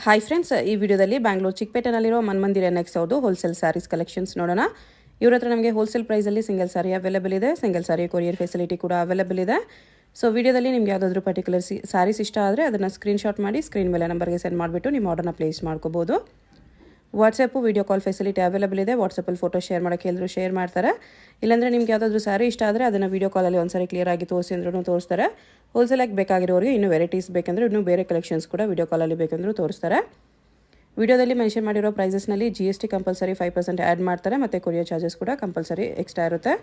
Hi friends, ಈ ವಿಡಿಯೋದಲ್ಲಿ Bangalore ಚಿಕ್ಕಪೇಟೆನಲ್ಲಿರೋ ಮನ್ಮಂದಿರ next ಅವ್ರದ್ದು ಹೋಲ್ಸೇಲ್ ಸ್ಯಾರೀಸ್ ಕಲೆಕ್ಷನ್ಸ್ ನೋಡೋಣ. ಇವ್ರ ಹತ್ರ ನಮಗೆ ಹೋಲ್ಸೇಲ್ ಪ್ರೈಸಲ್ಲಿ ಸಿಂಗಲ್ ಸಾರಿ ಅವೈಲೇಬಲ್ ಇದೆ. ಸಿಂಗಲ್ ಸಾರಿ ಕೊರಿಯರ್ ಫೆಸಿಲಿಟಿ ಕೂಡ ಅವೈಲೇಬಲ್ ಇದೆ. ಸೊ ವಿಡಿಯೋದಲ್ಲಿ ನಿಮ್ಗೆ ಯಾವುದಾದ್ರೂ ಪರ್ಟಿಕ್ಯುಲರ್ ಸ್ಯಾರೀಸ್ ಇಷ್ಟ ಆದರೆ ಅದನ್ನು ಸ್ಕ್ರೀನ್ಶಾಟ್ ಮಾಡಿ ಸ್ಕ್ರೀನ್ ಮೇಲೆ ನಂಬರ್ಗೆ ಸೆಂಡ್ ಮಾಡಿಬಿಟ್ಟು ನಿಮ್ಮ ಆರ್ಡರ್ನ ಪ್ಲೇಸ್ ಮಾಡ್ಕೋಬೋದು. WhatsApp video call facility available ಇದೆ. ವಾಟ್ಸಪ್ಪಲ್ಲಿ ಫೋಟೋ ಶೇರ್ ಮಾಡೋಕ್ಕೆ ಎಲ್ಲರೂ ಶೇರ್ ಮಾಡ್ತಾರೆ. ಇಲ್ಲಾಂದರೆ ನಿಮ್ಗೆ ಯಾವುದಾದ್ರೂ ಸ್ಯಾರಿ ಇಷ್ಟ ಆದರೆ ಅದನ್ನು ವಿಡಿಯೋ ಕಾಲಲ್ಲಿ ಒಂದ್ಸರಿ ಕ್ಲಿಯರಾಗಿ ತೋರಿಸಿ ಅಂದ್ರೂ ತೋರಿಸ್ತಾರೆ. ಹೋಲ್ಸೇಲಾಗಿ ಬೇಕಾಗಿರೋರಿಗೆ ಇನ್ನೂ ವೆರೈಟೀಸ್ ಬೇಕಂದರೆ ಇನ್ನೂ ಬೇರೆ ಕಲೆಕ್ಷನ್ಸ್ ಕೂಡ ವಿಡಿಯೋ ಕಾಲಲ್ಲಿ ಬೇಕಂದ್ರೂ ತೋರಿಸ್ತಾರೆ. ವಿಡಿಯೋದಲ್ಲಿ ಮೆನ್ಷನ್ ಮಾಡಿರೋ ಪ್ರೈಸಸ್ನಲ್ಲಿ GST ಕಂಪಲ್ಸರಿ 5% ಆ್ಯಡ್ ಮಾಡ್ತಾರೆ ಮತ್ತು ಕೊರಿಯರ್ ಚಾರ್ಜಸ್ ಕೂಡ ಕಂಪಲ್ಸರಿ ಎಕ್ಸ್ಟ್ರಾ ಇರುತ್ತೆ.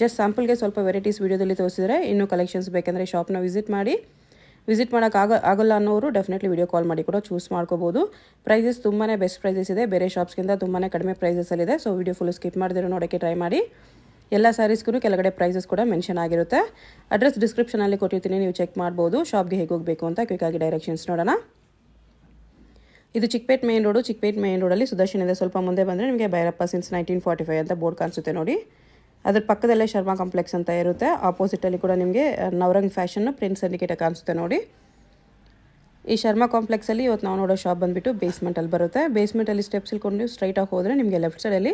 ಜಸ್ಟ್ ಸ್ಯಾಂಪಲ್ಗೆ ಸ್ವಲ್ಪ ವೆರೈಟೀಸ್ ವಿಡಿಯೋದಲ್ಲಿ ತೋರಿಸಿದರೆ ಇನ್ನೂ ಕಲೆಕ್ಷನ್ಸ್ ಬೇಕಂದರೆ ಶಾಪ್ನ ವಿಸಿಟ್ ಮಾಡಿ. ವಿಸಿಟ್ ಮಾಡೋಕ್ಕಾಗಲ್ಲ ಅನ್ನೋರು ಡೆಫಿನೆಟ್ಲಿ ವಿಡಿಯೋ ಕಾಲ್ ಮಾಡಿ ಕೂಡ ಚೂಸ್ ಮಾಡ್ಕೋಬೋದು. ಪ್ರೈಸಸ್ ತುಂಬಾ ಬೆಸ್ಟ್ ಪ್ರೈಸಸ್ ಇದೆ. ಬೇರೆ ಶಾಪ್ಸ್ಗಿಂತ ತುಂಬಾ ಕಡಿಮೆ ಪ್ರೈಸಸಲ್ಲಿದೆ. ಸೊ ವಿಡಿಯೋ ಫುಲ್ ಸ್ಕಿಪ್ ಮಾಡಿದ್ರೆ ನೋಡೋಕ್ಕೆ ಟ್ರೈ ಮಾಡಿ. ಎಲ್ಲ ಸ್ಯಾರೀಸ್ಗೂ ಕೆಳಗಡೆ ಪ್ರೈಸಸ್ ಕೂಡ ಮೆನ್ಷನ್ ಆಗಿರುತ್ತೆ. ಅಡ್ರೆಸ್ ಡಿಸ್ಕ್ರಿಪ್ಷನಲ್ಲಿ ಕೊಟ್ಟಿರ್ತೀನಿ, ನೀವು ಚೆಕ್ ಮಾಡ್ಬೋದು. ಶಾಪ್ಗೆ ಹೇಗೆ ಹೋಗಬೇಕು ಅಂತ ಕ್ವಿಕ್ಕಾಗಿ ಡೈರೆಕ್ಷನ್ಸ್ ನೋಡೋಣ. ಇದು Chickpet main road. Chickpet main ರೋಡಲ್ಲಿ ಸುದರ್ಶನದಿಂದ ಸ್ವಲ್ಪ ಮುಂದೆ ಬಂದರೆ ನಿಮಗೆ ಭೈರಪ್ಪ ಸಿನ್ಸ್ 1945 ಅಂತ ಬೋರ್ಡ್ ಕಾಣಿಸುತ್ತೆ ನೋಡಿ. ಅದ್ರ ಪಕ್ಕದಲ್ಲೇ ಶರ್ಮಾ ಕಾಂಪ್ಲೆಕ್ಸ್ ಅಂತ ಇರುತ್ತೆ. ಆಪೋಸಿಟಲ್ಲಿ ಕೂಡ ನಿಮಗೆ ನವರಂಗ್ ಫ್ಯಾಷನ್ನು ಪ್ರಿನ್ಸ್ ಸಿಂಡಿಕೇಟ್ ಕಾಣಿಸುತ್ತೆ ನೋಡಿ. ಈ ಶರ್ಮಾ ಕಾಂಪ್ಲೆಕ್ಸಲ್ಲಿ ಇವತ್ತು ನಾವು ನೋಡೋ ಶಾಪ್ ಬಂದುಬಿಟ್ಟು ಬೇಸ್ಮೆಂಟಲ್ಲಿ ಬರುತ್ತೆ. ಬೇಸ್ಮೆಂಟಲ್ಲಿ ಸ್ಟೆಪ್ಸ್ ಇಳ್ಕೊಂಡು ಸ್ಟ್ರೈಟಾಗಿ ಹೋದರೆ ನಿಮಗೆ ಲೆಫ್ಟ್ ಸೈಡಲ್ಲಿ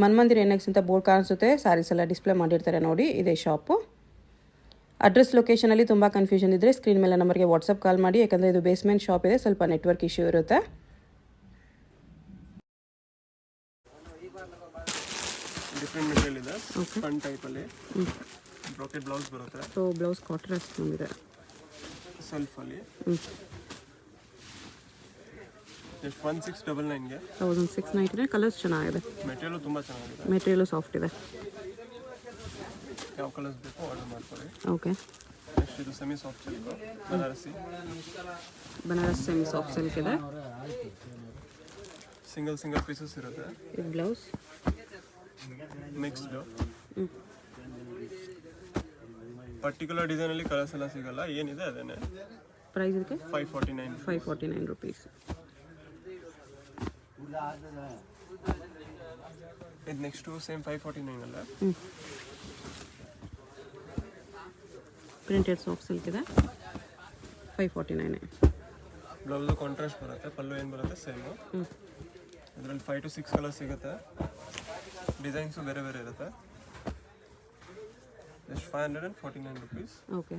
ಮನ್ಮಂದಿರ NX ಅಂತ ಬೋರ್ಡ್ ಕಾಣಿಸುತ್ತೆ. ಸ್ಯಾರೀಸ್ ಎಲ್ಲ ಡಿಸ್ಪ್ಲೇ ಮಾಡಿರ್ತಾರೆ ನೋಡಿ, ಇದೇ ಶಾಪು. ಅಡ್ರೆಸ್ ಲೊಕೇಶನಲ್ಲಿ ತುಂಬ ಕನ್ಫ್ಯೂಷನ್ ಇದ್ದರೆ ಸ್ಕ್ರೀನ್ ಮೇಲೆ ನಂಬರ್ಗೆ ವಾಟ್ಸಪ್ ಕಾಲ್ ಮಾಡಿ. ಯಾಕಂದರೆ ಇದು ಬೇಸ್ಮೆಂಟ್ ಶಾಪ್ ಇದೆ, ಸ್ವಲ್ಪ ನೆಟ್ವರ್ಕ್ ಇಶ್ಯೂ ಇರುತ್ತೆ. ಡಿಫರೆಂಟ್ ಮೆಟೀರಿಯಲ್ ಇದೆ. ಫನ್ ಟೈಪ್ ಅಲ್ಲಿ ಬ್ರೋಕೆಟ್ ಬ್ಲೌಸ್ ಬರುತ್ತೆ. ಸೊ ಬ್ಲೌಸ್ ಕಾಂಟ್ರಾಸ್ಟ್ ಬಂದಿದೆ ಸೆಲ್ಫ್ ಅಲ್ಲಿ. ಜಸ್ಟ್ 1699 ಗೆ 1699. ಕಲರ್ಸ್ ಚೆನ್ನಾಗಿದೆ. ಮೆಟೀರಿಯಲ್ ತುಂಬಾ ಚೆನ್ನಾಗಿದೆ. ಮೆಟೀರಿಯಲ್ ಸಾಫ್ಟ್ ಇದೆ. ಯಾವ ಕಲರ್ಸ್ ಬೇಕು ಆರ್ಡರ್ ಮಾಡ್ಕೊಳ್ಳಿ. ಓಕೆ. ನೆಕ್ಸ್ಟ್ ಇದು semi soft silk Banaras semi soft silk ಇದೆ. ಸಿಂಗಲ್ ಪೀಸಸ್ ಇರುತ್ತೆ. ಇದು ಬ್ಲೌಸ್ ನೆಕ್ಸ್ಟ್ ಪರ್ಟಿಕ್ಯುಲರ್ ಡಿಸೈನ್ ಅಲ್ಲಿ ಕಲರ್ಸ್ ಎಲ್ಲ ಸಿಗಲ್ಲ, ಏನಿದೆ ಅದೇನೆ. ಪ್ರೈಸ್ ಇದಕ್ಕೆ 549 rupees. ಇದು ನೆಕ್ಸ್ಟ್ ಸೇಮ್ 549 ಅಲ್ಲ. ಪ್ರಿಂಟೆಡ್ ಸಾಫ್ಟ್ ಸಿಲ್ಕ್ ಇದೆ. 549. ಬ್ಲೌಸ್ ಕಾಂಟ್ರಾಸ್ಟ್ ಬರುತ್ತೆ. ಪಲ್ಲು ಏನು ಬರುತ್ತೆ ಸೇಮ್. ಇದರಲ್ಲಿ 5 to 6 ಕಲರ್ ಸಿಗುತ್ತೆ. ಡಿಸೈನ್ಸು ಬೇರೆ ಬೇರೆ ಇರುತ್ತೆ. Just 549 rupees. ಓಕೆ.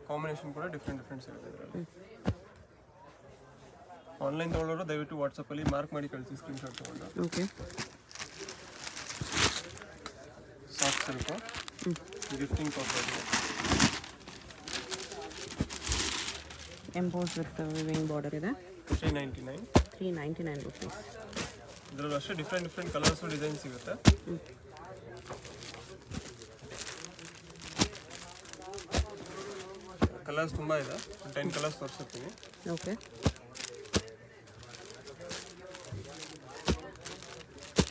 ಕಾಂಬಿನೇಷನ್ ಕೂಡ ಡಿಫ್ರೆಂಟ್ ಸಿಗುತ್ತೆ ಇದರಲ್ಲಿ. ಆನ್ಲೈನ್ ತೊಗೊಳ್ಳೋರು ದಯವಿಟ್ಟು ವಾಟ್ಸಪ್ಪಲ್ಲಿ ಮಾರ್ಕ್ ಮಾಡಿ ಕಳಿಸಿ, ಸ್ಕ್ರೀನ್ಶಾಟ್ ತೊಗೊಂಡು. Okay. Soft silk gifting purpose. Emboss with viewing border ಇದೆ. 399 rupees. ಇದರಲ್ಲಿ ಅಷ್ಟೇ ಡಿಫ್ರೆಂಟ್ ಕಲರ್ಸು ಡಿಸೈನ್ ಸಿಗುತ್ತೆ. ಕಲರ್ಸ್ ತುಂಬ ಇದೆ. 10 ಕಲರ್ಸ್ ತೋರಿಸುತ್ತೀನಿ. ಓಕೆ.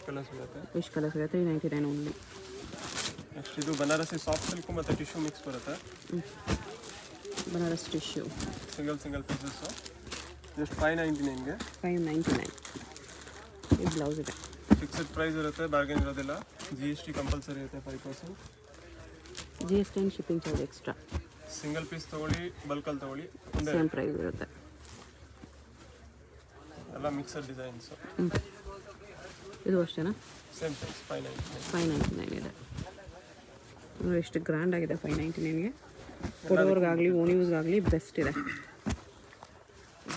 ಕಲರ್ಸ್ ಬರುತ್ತೆ. ಎಷ್ಟು ಕಲರ್ಸ್ ಇದೆ? 399 ಓನ್ಲಿ. ನೆಕ್ಸ್ಟ್ ಇದು ಬನಾರಸಿ ಸಾಫ್ಟ್ ಸಿಲ್ಕು ಮತ್ತು ಟಿಶ್ಯೂ ಮಿಕ್ಸ್ ಬರುತ್ತೆ. Banaras tissue single pieces just 599ಗೆ 599. ಈ ಬ್ಲೌಸ್ ಇದೆ. ಫಿಕ್ಸೆಡ್ ಪ್ರೈಸ್ ಇರುತ್ತೆ, ಬಾರ್ಗೇನ್ ಇರೋದಿಲ್ಲ. GST ಕಂಪಲ್ಸರಿ ಇರುತ್ತೆ 5%. GST and shipping charge extra. Single piece ತೊಗೊಳ್ಳಿ, ಬಲ್ಕಲ್ಲಿ ತೊಗೊಳ್ಳಿ, ಸೇಮ್ ಪ್ರೈಸ್ ಇರುತ್ತೆ. ಎಲ್ಲ ಮಿಕ್ಸಡ್ ಡಿಸೈನ್ಸು. ಇದು ಅಷ್ಟೇನಾ? ಸೇಮ್ ಪ್ರೈಸ್ 599 ಇದೆ. ಎಷ್ಟು ಗ್ರ್ಯಾಂಡ್ ಆಗಿದೆ. 599ಗೆ ಕೊಡೋರ್ಗಾಗಲಿ ಓನ್ ಯೂಸ್ಗಾಗಲಿ ಬೆಸ್ಟ್ ಇದೆ.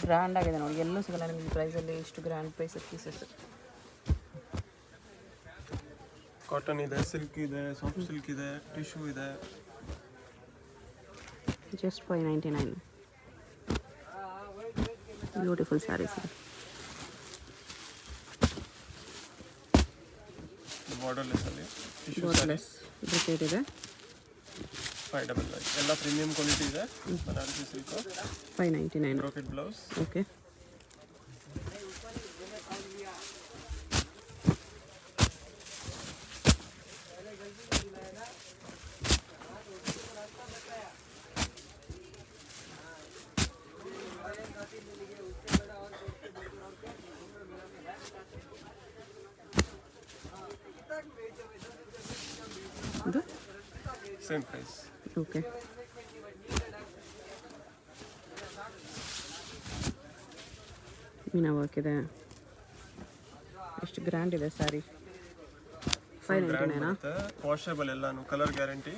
ಗ್ರ್ಯಾಂಡ್ ಆಗಿದೆ ನೋಡಿ, ಎಲ್ಲೂ ಸಿಗಲ್ಲ ನಿಮಗೆ ಪ್ರೈಸಲ್ಲಿ ಇಷ್ಟು ಗ್ರ್ಯಾಂಡ್ ಪ್ರೈಸಸ್ ಪೀಸಸ್. ಕಾಟನ್ ಇದೆ, ಸಿಲ್ಕ್ ಇದೆ, ಸಾಫ್ಟ್ ಸಿಲ್ಕ್ ಇದೆ, ಟಿಶ್ಯೂ ಇದೆ. ಜಸ್ಟ್ 599. ಬ್ಯೂಟಿಫುಲ್ ಸ್ಯಾರೀಸ್ ಇದೆ. ಬಾರ್ಡರ್ಲೆಸ್ ಅಲ್ಲಿ ಬಾರ್ಡರ್ಲೆಸ್ ಬ್ರಿಕೇಟ್ ಇದೆ. 599. ಎಲ್ಲ ಪ್ರೀಮಿಯಂ ಕ್ವಾಲಿಟಿ ಇದೆ. Banarasi silk 599. Brocade blouse. Okay. ಇದು ಸೇಮ್ ಪ್ರೈಸ್. ಓಕೆ. ಮೀನಾ ವರ್ಕ್ ಇದೆ. ಎಷ್ಟು ಗ್ರ್ಯಾಂಡ್ ಇದೆ ಸ್ಯಾರಿ. 599 ವಾಷಬಲ್ ಎಲ್ಲಾನು ಕಲರ್ ಗ್ಯಾರಂಟಿ.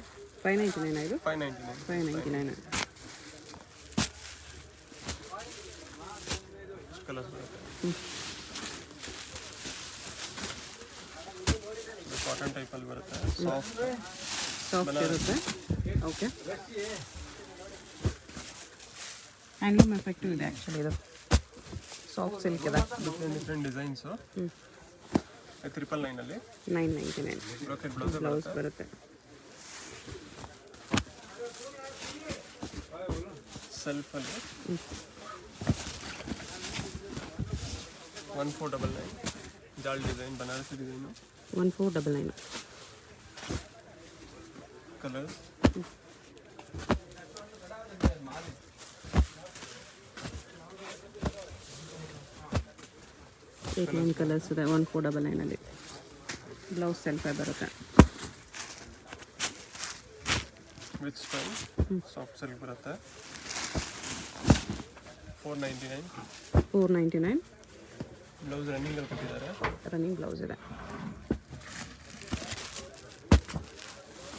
599 ಇದು 599 ಕಲರ್ಸ್ ಬರುತ್ತೆ. ಕಾಟನ್ ಟೈಪಲ್ಲಿ ಬರುತ್ತೆ, ಸಾಫ್ಟ್ ಇರುತ್ತೆ. ಓಕೆ, ಹ್ಯಾಂಡ್ಲೂಮ್ ಎಫೆಕ್ಟು ಇದೆ ಆ್ಯಕ್ಚುಲಿ. ಇದು ಸಾಫ್ಟ್ ಸಿಲ್ಕ್ ಇದೆ. Different designs. 999 999 ಬ್ರೋಕೆಟ್ ಬ್ಲೌಸ್ ಬರುತ್ತೆ. ಸೆಲ್ಫಲ್ಲಿ 1499 ಜಾಲ್ design, Banarasi design. 1499 colours. Eighteen colours ಇದೆ 1499 ಬ್ಲೌಸ್ ಸೆಲ್ಫೇ ಬರುತ್ತೆ. ವಿತ್ ಸ್ಟೈಲ್ ಸಾಫ್ಟ್ ಸಿಲ್ಕ್ ಬರುತ್ತೆ. 499 ಬ್ಲೌಸ್ ರನ್ನಿಂಗ್ ಅಲ್ಲಿ ಕೊಟ್ಟಿದ್ದಾರೆ. ರನ್ನಿಂಗ್ ಬ್ಲೌಸ್ ಇದೆ.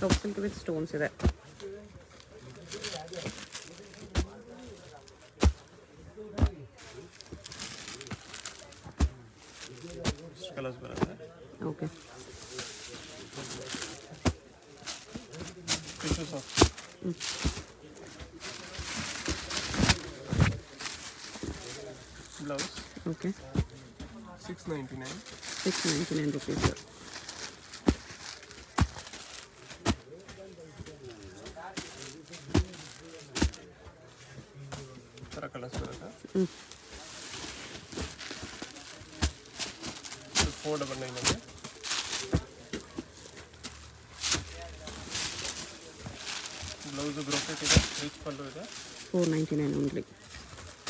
ಸಾಫ್ಟ್ ಸಿಲ್ಕ್ ವಿತ್ ಸ್ಟೋನ್ಸ್ ಇದೆ. ಕಲರ್ಸ್ ಬರುತ್ತೆ. Okay, tissue soft. Blouse okay 699 699 rupees. ಥರ ಕಲರ್ಸ್ ಬರುತ್ತೆ. 499 ಬ್ಲೌಸು ಬ್ರೋಕೆಟ್ ಇದೆ, ರಿಚ್ ಪಲ್ಲು ಇದೆ. 499 ಓನ್ಲಿ.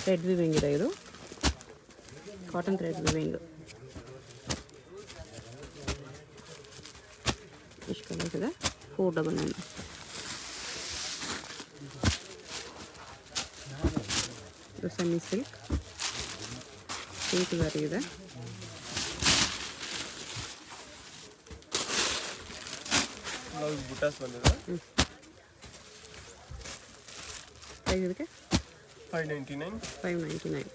ಥ್ರೆಡ್ ವಿವಿಂಗ್ ಇದೆ. ಇದು ಕಾಟನ್ ಥ್ರೆಡ್ ವಿವಿಂಗ್. ಎಷ್ಟು ಕಲರ್ಸ್ ಇದೆ? 499. ಇದು ಸೆಮಿ ಸಿಲ್ಕ್ ಪಿಂಕ್ ಝರಿ ಇದೆ. ಬ್ಲೌಸ್ ಬುಟಾಸ್ ಬಂದಿದೆ. ಪ್ರೈಸ್ ಇದಕ್ಕೆ 599 599.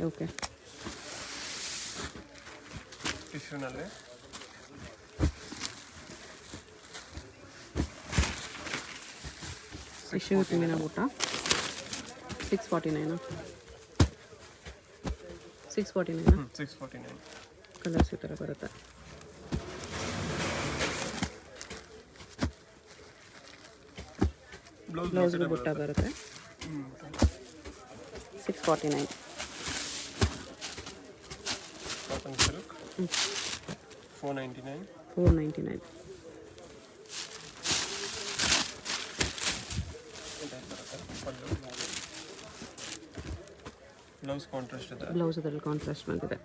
ಓಕೆ, ಟಿಶ್ಯೂನಲ್ಲಿ ಟಿಶ್ಯೂ ವಿತ್ ಮೀನಾ ಬೂಟ 649. 649 649 ಕಲರ್ಸ್ ಈ ಥರ ಬರುತ್ತೆ. ಬ್ಲೌಸ್ಗೆ ಬುಟ್ಟ ಬರುತ್ತೆ. 649 ಕಾಟನ್ ಸಿಲ್ಕ್ 499 499 ಬ್ಲೌಸ್ ಕಾಂಟ್ರಾಸ್ಟ್ ಇದೆ. ಬ್ಲೌಸ್ ಅದರಲ್ಲಿ ಕಾಂಟ್ರಾಸ್ಟ್ ಬಂದಿದೆ.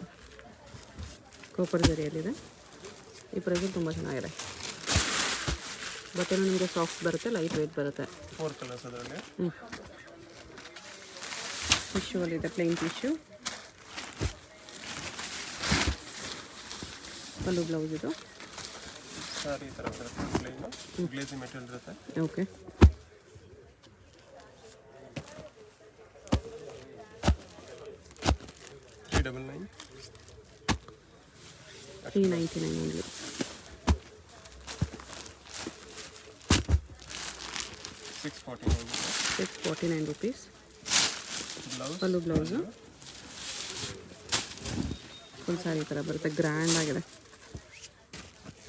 ಕೋಪರ್ ಜರಿಯಲ್ಲಿದೆ. ಈ ಪ್ರೈಸಲ್ಲಿ ತುಂಬ ಚೆನ್ನಾಗಿದೆ. ಬಟ್ಟೆನೂ ನಿಮಗೆ ಸಾಫ್ಟ್ ಬರುತ್ತೆ, ಲೈಟ್ ವೆಯ್ಟ್ ಬರುತ್ತೆ. 4 ಕಲರ್ಸ್ ಅದರಲ್ಲಿ. ಟಿಶ್ಯೂ ಅಲ್ಲಿದೆ, ಪ್ಲೇನ್ ಟಿಶ್ಯೂ. ಪಲ್ಲು ಬ್ಲೌಸ್ ಇದು. ಸಾರಿ ಈ ಥರ ಬರುತ್ತೆ, ಪ್ಲೇನು ಗ್ಲೇಸಿ ಮೆಟೀರಿಯಲ್ ಇರುತ್ತೆ. Okay, $399 only. $649 ಪಲ್ಲು ಬ್ಲೌಸು. ಫುಲ್ ಸಾರಿ ಈ ಥರ ಬರುತ್ತೆ. ಗ್ರ್ಯಾಂಡ್ ಆಗಿದೆ.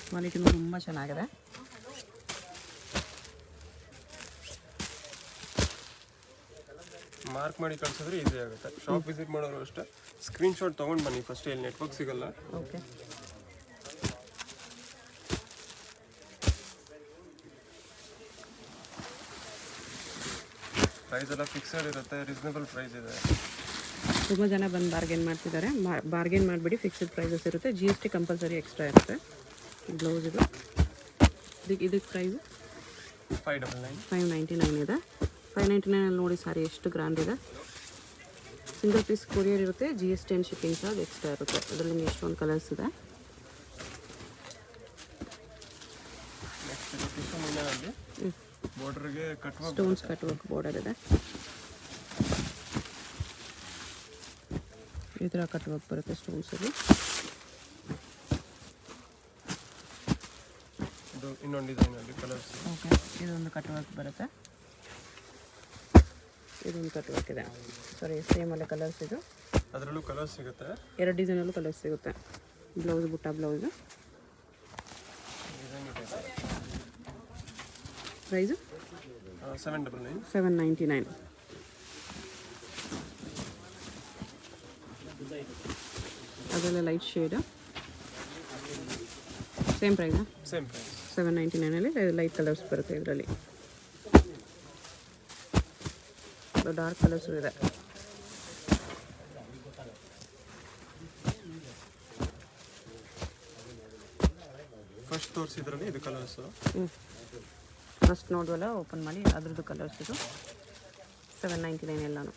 ಕ್ವಾಲಿಟಿನೂ ತುಂಬ ಚೆನ್ನಾಗಿದೆ. ಮಾರ್ಕ್ ಮಾಡಿ ಕಳಿಸಿದ್ರೆ ಈಸಿ ಆಗುತ್ತೆ. ಶಾಪ್ ವಿಸಿಟ್ ಮಾಡೋರು ಅಷ್ಟೇ ಸ್ಕ್ರೀನ್ಶಾಟ್ ತೊಗೊಂಡು ಬನ್ನಿ ಫಸ್ಟ್. ಇಲ್ಲಿ ನೆಟ್ವರ್ಕ್ ಸಿಗಲ್ಲ. ಓಕೆ, ಪ್ರೈಸ್ ಎಲ್ಲ ಫಿಕ್ಸೆಡ್ ಇರುತ್ತೆ, ರೀಸನೇಬಲ್ ಪ್ರೈಸ್ ಇದೆ. ತುಂಬ ಜನ ಬಂದು ಬಾರ್ಗೇನ್ ಮಾಡ್ತಿದ್ದಾರೆ. ಬಾರ್ಗೇನ್ ಮಾಡಿಬಿಡಿ, ಫಿಕ್ಸ್ಡ್ ಪ್ರೈಸಸ್ ಇರುತ್ತೆ. GST ಕಂಪಲ್ಸರಿ ಎಕ್ಸ್ಟ್ರಾ ಇರುತ್ತೆ. ಬ್ಲೌಸ್ ಇದು. ಇದಕ್ಕೆ ಪ್ರೈಸು 599 599 ಇದೆ. 599 ನೋಡಿ ಸಾರಿ ಎಷ್ಟು ಗ್ರ್ಯಾಂಡ್ ಇದೆ. ಸಿಂಗಲ್ ಪೀಸ್ ಕೊರಿಯರ್ ಇರುತ್ತೆ, GST and shipping charge extra ಇರುತ್ತೆ. ಅದರಲ್ಲಿ ನಿಮಗೆ ಎಷ್ಟೊಂದು ಕಲರ್ಸ್ ಇದೆ. ನೆಕ್ಸ್ಟ್ ಇದು ಟಿಶ್ಯೂ ಮೀನಲ್ಲಿ ಬಾರ್ಡರ್ಗೆ cut work stones cut work border ಇದೆ. ಈ ಥರ ಕಟ್ ವರ್ಕ್ ಬರುತ್ತೆ ಸ್ಟೋನ್ಸಲ್ಲಿ. ಇದು ಇನ್ನೊಂದು ಡಿಸೈನಲ್ಲಿ ಕಲರ್ಸ್. ಓಕೆ, ಇದೊಂದು ಕಟ್ ವರ್ಕ್ ಬರುತ್ತೆ, ಇದೊಂದು ಕಟ್ ವರ್ಕ್ ಇದೆ. ಸಾರಿ, ಸೇಮಲ್ಲೇ ಕಲರ್ಸ್ ಇದು. ಅದರಲ್ಲೂ ಕಲರ್ಸ್ ಸಿಗುತ್ತೆ, 2 ಡಿಸೈನಲ್ಲೂ ಕಲರ್ಸ್ ಸಿಗುತ್ತೆ. Blouse butta blouse. ಡಿಸೈನ್ ಇದೆ. ಪ್ರೈಸು 799. 799. ಅದೆಲ್ಲ ಲೈಟ್ ಶೇಡ್, ಸೇಮ್ ಪ್ರೈಸಾ? Same price. 799ಅಲ್ಲಿ ಲೈಟ್ ಕಲರ್ಸ್ ಬರುತ್ತೆ. ಇದರಲ್ಲಿ ಡಾರ್ಕ್ ಕಲರ್ಸು ಇದೆ. ಫಸ್ಟ್ ತೋರಿಸಿದ್ರಲ್ಲಿ ಇದು ಕಲರ್ಸು. ಫಸ್ಟ್ ನೋಡುವಲ್ಲ, ಓಪನ್ ಮಾಡಿ ಅದ್ರದ್ದು ಕಲರ್ಸ್ ಇದು. 799 ಎಲ್ಲಾನು.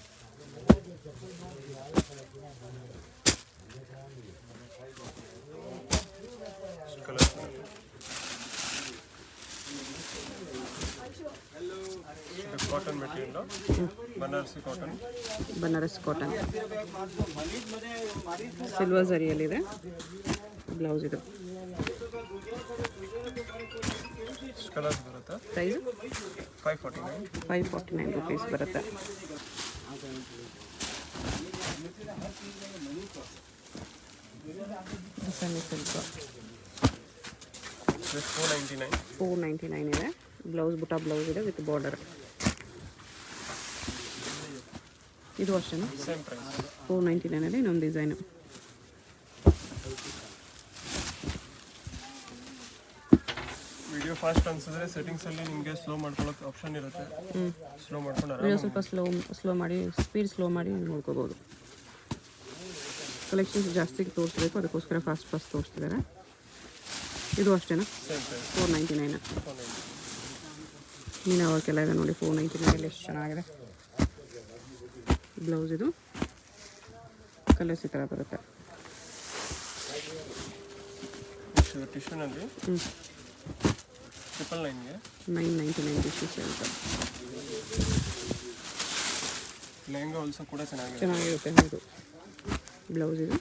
Colours cotton material, Banarasi cotton. Banaras cotton silver ಝರಿಯಲ್ಲಿದೆ. ಬ್ಲೌಸ್ ಇದು. ಕಲರ್ಸ್ ಬರುತ್ತೆ. ಪ್ರೈಸು 549. 549 ರುಪೀಸ್ ಬರುತ್ತೆ. Semi silk 499. 499 ಇದೆ. ಬ್ಲೌಸ್ ಬುಟ್ಟ ಬ್ಲೌಸ್ ಇದೆ ವಿತ್ ಬಾರ್ಡರ್. ಇದು ಅಷ್ಟೇನಾ? Same price. 499ಅಲ್ಲಿ ಇನ್ನೊಂದು ಡಿಸೈನು. ವಿಡಿಯೋ ಫಾಸ್ಟ್ ಅನ್ಸಿದ್ರೆ ಸೆಟ್ಟಿಂಗ್ಸಲ್ಲಿ ನಿಮಗೆ ಸ್ಲೋ ಮಾಡ್ಕೊಳ್ಳೋಕೆ ಆಪ್ಷನ್ ಇರುತ್ತೆ. ಸ್ಲೋ ಮಾಡ್ಕೊಂಡು ವಿಡಿಯೋ ಆರಾಮ ಸ್ವಲ್ಪ ಸ್ಲೋ ಮಾಡಿ, ಸ್ಪೀಡ್ ಸ್ಲೋ ಮಾಡಿ ನೋಡ್ಕೋಬೋದು. ಕಲೆಕ್ಷನ್ಸ್ ಜಾಸ್ತಿ ತೋರಿಸ್ಬೇಕು, ಅದಕ್ಕೋಸ್ಕರ ಫಾಸ್ಟ್ ತೋರಿಸ್ತಿದ್ದಾರೆ. ಇದು ಅಷ್ಟೇನಾ? Same price. 499. 499. ಮೀನು ಅವಕ್ಕೆಲ್ಲ ಇದೆ ನೋಡಿ. 499 ಎಷ್ಟು ಚೆನ್ನಾಗಿದೆ. ಬ್ಲೌಸ್ ಇದು. ಕಲರ್ಸ್ ಈ ಥರ ಬರುತ್ತೆ. ಟಿಶ್ಯೂನಲ್ಲಿ 999ಗೆ 999 ಟಿಶ್ಯೂಸ್ ಇರುತ್ತೆ. ಲೆಹಂಗಾ ಆಲ್ಸೋ ಕೂಡ ಚೆನ್ನಾಗಿದೆ. ಚೆನ್ನಾಗಿರುತ್ತೆ. ಹೌದು. ಬ್ಲೌಸ್ ಇದು.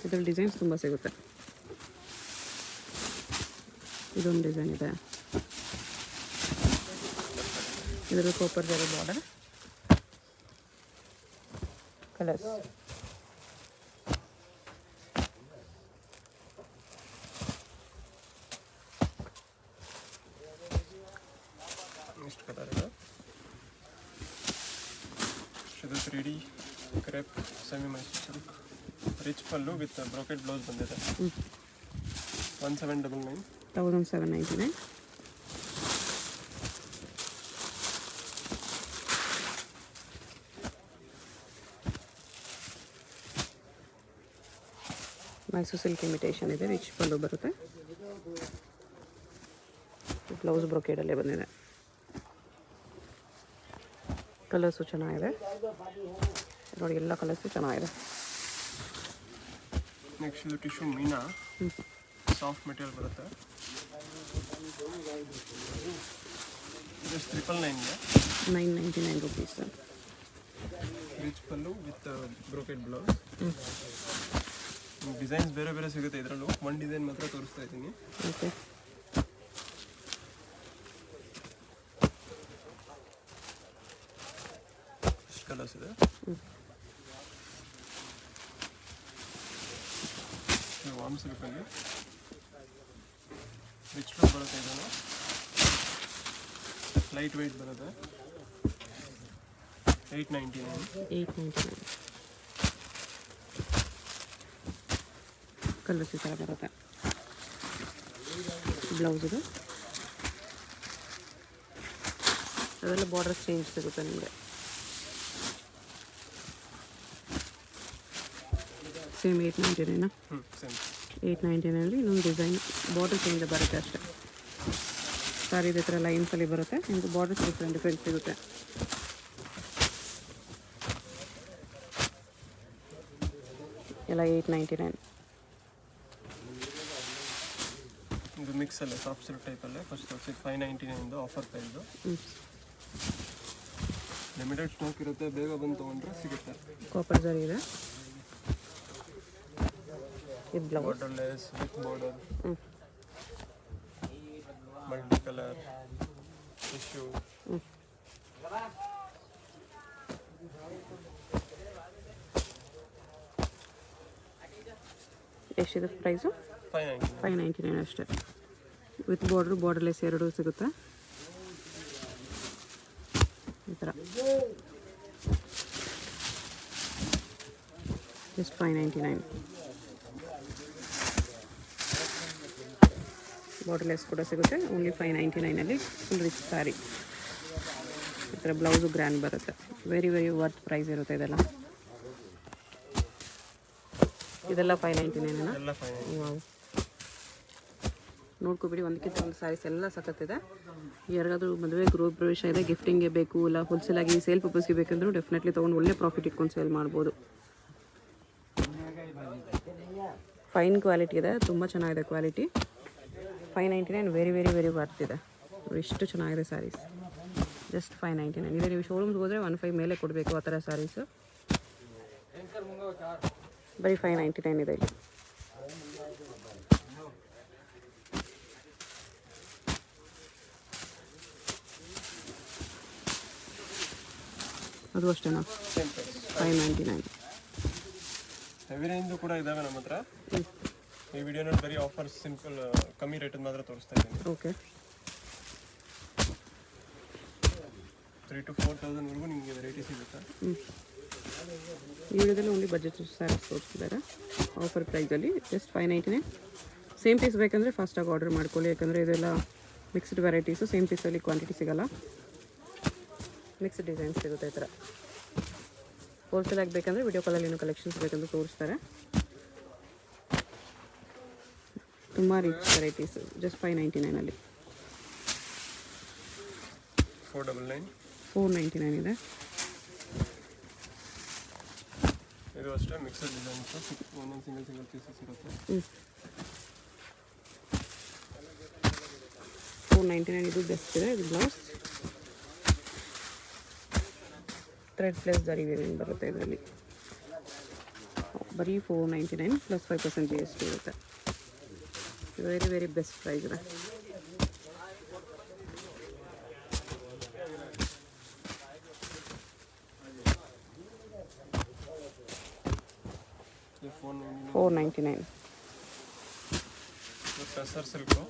ಇದರಲ್ಲಿ ಡಿಸೈನ್ಸ್ ತುಂಬ ಸಿಗುತ್ತೆ. ಇದೊಂದು ಡಿಸೈನ್ ಇದೆ. ಇದರಲ್ಲಿ ಕಾಪರ್ ಜರಿ ಬಾರ್ಡರ್. ಕಲರ್ಸ್ ಇಷ್ಟು ಕಲರ್ ಇದೆ. ಇದು 3D crepe semi Mysuru silk rich pallu with brocade blouse ಬಂದಿದೆ. 1799. 1799. ಮೈಸೂರು ಸಿಲ್ಕ್ ಇಮಿಟೇಷನ್ ಇದೆ. ರಿಚ್ ಪಲ್ಲು ಬರುತ್ತೆ. ಬ್ಲೌಸ್ ಬ್ರೊಕೇಡಲ್ಲೇ ಬಂದಿದೆ. ಕಲರ್ಸು ಚೆನ್ನಾಗಿದೆ ನೋಡಿ. ಎಲ್ಲ ಕಲರ್ಸು ಚೆನ್ನಾಗಿದೆ. ನೆಕ್ಸ್ಟ್ ಇದು ಟಿಶ್ಯೂ ಮೀನಾ ಸಾಫ್ಟ್ ಮೆಟೀರಿಯಲ್ ಬರುತ್ತೆ. ಜಸ್ಟ್ 999ಗೆ 999 rupees. Rich pallu with brocade blouse. Designs ಬೇರೆ ಬೇರೆ ಸಿಗುತ್ತೆ ಇದರಲ್ಲೂ. ಒಂದು ಡಿಸೈನ್ ಮಾತ್ರ ತೋರಿಸ್ತಾ ಇದ್ದೀನಿ. ಓಕೆ. ಇಷ್ಟು ಕಲರ್ಸ್ ಇದೆ. ವಾಮ್ ಸಿಲ್ಕಲ್ಲಿ ರಿಚ್ ಲುಕ್ ಬರುತ್ತೆ. ಇದನ್ನು ಲೈಟ್ ವೆಯ್ಟ್ ಬರುತ್ತೆ. 899. 899. ಕಲರ್ಸ್ ಈ ಥರ ಬರುತ್ತೆ. ಬ್ಲೌಸ್ ಇದು. ಅದೆಲ್ಲ ಬಾರ್ಡರ್ ಚೇಂಜ್ ಸಿಗುತ್ತೆ ನಿಮಗೆ. ಸೇಮ್ 899. ಸೇಮ್ 899ಅಲ್ಲಿ ಇನ್ನೊಂದು ಡಿಸೈನ್ ಬಾರ್ಡರ್ ಚೇಂಜ್ ಬರುತ್ತೆ ಅಷ್ಟೇ. ಸಾರಿ ಇದೇ ಥರ ಲೈನ್ಸಲ್ಲಿ ಬರುತ್ತೆ. ನಿಮಗೆ ಬಾರ್ಡರ್ಸ್ ಡಿಫ್ರೆಂಟ್ ಸಿಗುತ್ತೆ. ಎಲ್ಲ 899. ಇದು ಮಿಕ್ಸಲ್ಲೇ ಸಾಫ್ಟ್ ಸಿಲ್ಕ್ ಟೈಪಲ್ಲೇ ಫಸ್ಟ್ ತೋರಿಸಿದ್ದು 599 ಆಫರ್ ಪ್ರೈಸು. ಲಿಮಿಟೆಡ್ ಸ್ಟಾಕ್ ಇರುತ್ತೆ, ಬೇಗ ಬಂದು ತೊಗೊಂಡ್ರೆ ಸಿಗುತ್ತೆ. ಕಾಪರ್ ಜರಿ ಇದೆ. ಇದು blouse border lace with border, multi colour tissue. ಎಷ್ಟಿದೆ ಪ್ರೈಸು? 599 ಅಷ್ಟೇ. ವಿತ್ ಬಾರ್ಡರ್ಲೆಸ್ ಎರಡೂ ಸಿಗುತ್ತೆ ಈ ಥರ. ಜಸ್ಟ್ 599. ಬಾರ್ಡರ್ಲೆಸ್ ಕೂಡ ಸಿಗುತ್ತೆ. Only 599 full rich sari. ಈ ಥರ ಬ್ಲೌಸು ಗ್ರ್ಯಾಂಡ್ ಬರುತ್ತೆ. ವೆರಿ ವರ್ತ್ ಪ್ರೈಸ್ ಇರುತ್ತೆ ಇದೆಲ್ಲ. ಇದೆಲ್ಲ 599. ಎಲ್ಲ 599. ವಾವ್, ನೋಡ್ಕೊಬಿಡಿ. ಒಂದಕ್ಕಿಂತ ಒಂದು ಸ್ಯಾರೀಸ್ ಎಲ್ಲ ಸಖತ್ತಿದೆ. ಯಾರಿಗಾದ್ರೂ ಮದುವೆ ಗೃಹ ಪ್ರವೇಶ ಇದೆ, ಗಿಫ್ಟಿಂಗ್ಗೆ ಬೇಕು, ಇಲ್ಲ ಹೋಲ್ಸೇಲಾಗಿ ಸೇಲ್ ಪರ್ಪಸ್ಗೆ ಬೇಕಂದ್ರೂ ಡೆಫಿನೆಟ್ಲಿ ತೊಗೊಂಡು ಒಳ್ಳೆ ಪ್ರಾಫಿಟ್ ಇಟ್ಕೊಂಡು ಸೇಲ್ ಮಾಡ್ಬೋದು. ಫೈನ್ ಕ್ವಾಲಿಟಿ ಇದೆ, ತುಂಬ ಚೆನ್ನಾಗಿದೆ ಕ್ವಾಲಿಟಿ. 599 ವೆರಿ ವರ್ತ್ ಇದೆ. ಎಷ್ಟು ಚೆನ್ನಾಗಿದೆ ಸ್ಯಾರೀಸ್. ಜಸ್ಟ್ 599 ಇದೆ. ನೀವು ಶೋರೂಮ್ಗೆ ಹೋದರೆ 15 ಮೇಲೆ ಕೊಡಬೇಕು ಆ ಥರ ಸ್ಯಾರೀಸು. ಬರೀ 599 ಇದೆ ಇಲ್ಲಿ. ಅದು ಅಷ್ಟೇನಾ? 599. ಹೆವಿ ರೇಂಜು ಕೂಡ ಇದ್ದಾವೆ ನಮ್ಮ ಹತ್ರ. ಈ ವಿಡಿಯೋನಲ್ಲಿ ಬರೀ ಆಫರ್ಸ್ ಸಿಂಪಲ್ ಕಮ್ಮಿ ರೇಟಲ್ಲಿ ಮಾತ್ರ ತೋರಿಸ್ತಾ ಇದ್ದೀನಿ. ಓಕೆ. 3,000 to 4,000ವರೆಗೂ ನಿಮಗೆ ವೆರೈಟಿ ಸಿಗುತ್ತೆ. ಈ ವಿಡಿಯೋದಲ್ಲಿ ಓನ್ಲಿ ಬಜೆಟ್ ಸ್ಯಾರೀಸ್ ತೋರಿಸ್ತಿದ್ದಾರೆ ಆಫರ್ ಪ್ರೈಸಲ್ಲಿ. ಜಸ್ಟ್ 599. ಸೇಮ್ ಪೀಸ್ ಬೇಕಂದರೆ ಫಾಸ್ಟಾಗಿ ಆರ್ಡರ್ ಮಾಡ್ಕೊಳ್ಳಿ, ಯಾಕಂದರೆ ಇದೆಲ್ಲ ಮಿಕ್ಸ್ಡ್ ವೆರೈಟೀಸು. ಸೇಮ್ ಪೀಸಲ್ಲಿ ಕ್ವಾಂಟಿಟಿ ಸಿಗೋಲ್ಲ, ಮಿಕ್ಸ್ಡ್ ಡಿಸೈನ್ಸ್ ಸಿಗುತ್ತೆ ಈ ಥರ. ಹೋಲ್ಸೇಲ್ ಆಗಬೇಕಂದ್ರೆ ವಿಡಿಯೋ ಕಾಲಲ್ಲಿ ಏನೋ ಕಲೆಕ್ಷನ್ಸ್ ಬೇಕಂದ್ರೆ ತೋರಿಸ್ತಾರೆ. ತುಂಬ ರಿಚ್ ವೆರೈಟೀಸು. ಜಸ್ಟ್ 599 499 ಇದೆ. ಇದು ಅಷ್ಟೇ ಮಿಕ್ಸರ್ ಡಿಸೈನ್ಸ್. ಒಂದೊಂದು ಸಿಂಗಲ್ ಪೀಸಸ್ ಇರುತ್ತೆ. 499 ಇದು ಬೆಸ್ಟ್ ಇದೆ. ಇದು ಬ್ಲೌಸ್ ಥ್ರೆಡ್ ಪ್ಲಸ್ ಜರಿ ವೇರಿಯಂಟ್ ಬರುತ್ತೆ ಇದರಲ್ಲಿ. ಬರೀ 499 ಪ್ಲಸ್ 5% GST ಇರುತ್ತೆ. ವೆರಿ ಬೆಸ್ಟ್ ಪ್ರೈಸ್ ಇದೆ. $499. ಟಸರ್ ಸಿಲ್ಕು.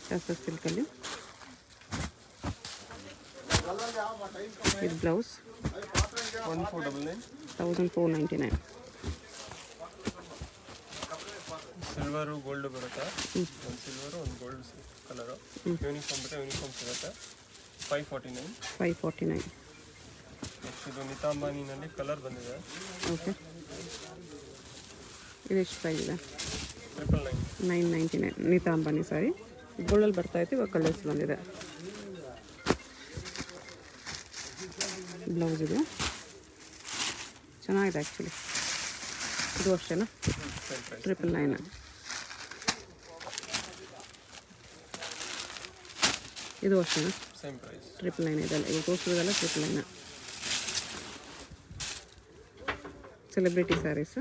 ಟಸರ್ ಸಿಲ್ಕಲ್ಲಿ ಇದು ಬ್ಲೌಸ್ 1499. ಸಿಲ್ವರು ಗೋಲ್ಡ್ ಬರುತ್ತೆ. ಒಂದು ಸಿಲ್ವರು ಒಂದು ಗೋಲ್ಡ್ ಕಲರು. ಯೂನಿಫಾರ್ಮ್ ಬಿಟ್ಟರೆ ಯೂನಿಫಾರ್ಮ್ ಸಿಗುತ್ತೆ. 549. ಇದು ನಿತಾಂಬಾನಿನಲ್ಲಿ ಕಲರ್ ಬಂದಿದೆ. ಓಕೆ. ಇದು ಎಷ್ಟು ಪ್ರೈಸ್ ಇದೆ? 999. ನಿತಾಂಬಾನಿ ಸಾರಿ ಗೋಲ್ಡಲ್ಲಿ ಬರ್ತಾಯಿತ್ತು, ಇವಾಗ ಕಲರ್ಸ್ ಬಂದಿದೆ. ಬ್ಲೌಸ್ ಇದು ಚೆನ್ನಾಗಿದೆ ಆ್ಯಕ್ಚುಲಿ. ಇದು ಅಷ್ಟೇನಾ? 999. ಇದು ಅಷ್ಟೇನಾ? Same price. 999 ಇದೆಲ್ಲ ಇವಾಗ ತೋರಿಸೋದೆಲ್ಲ 999. ಸೆಲೆಬ್ರಿಟಿ ಸ್ಯಾರೀಸು.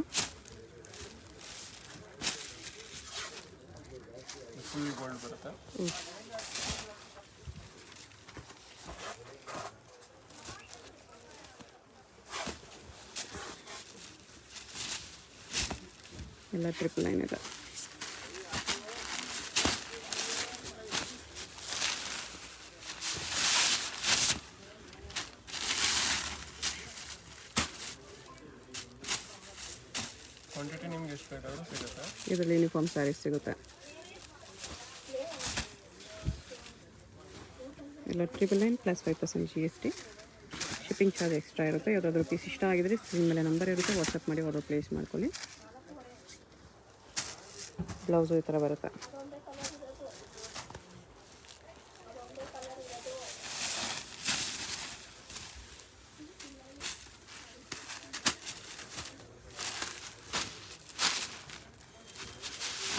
ಫುಲ್ ಗೋಲ್ಡ್ ಬರುತ್ತೆ. ಎಲ್ಲ 999 ಇದೆ. ಕ್ವಾಂಟಿಟಿ ನಿಮ್ಗೆ ಎಷ್ಟು ಬೇಕಾದರೂ ಸಿಗುತ್ತೆ. ಇದರಲ್ಲಿ ಯೂನಿಫಾರ್ಮ್ ಸ್ಯಾರೀಸ್ ಸಿಗುತ್ತೆ. ಎಲ್ಲ 999 plus 5% GST. Shipping charge extra ಇರುತ್ತೆ. ಯಾವುದಾದ್ರೂ ಪೀಸ್ ಇಷ್ಟ ಆಗಿದ್ರೆ ಸ್ಕ್ರೀನ್ ಮೇಲೆ ನಂಬರ್ ಇರುತ್ತೆ, ವಾಟ್ಸಪ್ ಮಾಡಿ ಆರ್ಡರ್ ಪ್ಲೇಸ್ ಮಾಡ್ಕೊಳ್ಳಿ. ಬ್ಲೌಸು ಈ ಥರ ಬರುತ್ತೆ.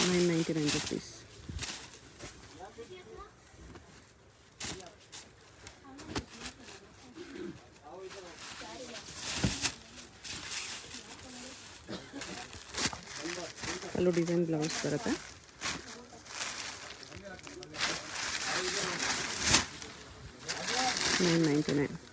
999 rupees. ಪಲ್ಲು ಡಿಸೈನ್ ಬ್ಲೌಸ್ ಬರುತ್ತೆ. $999.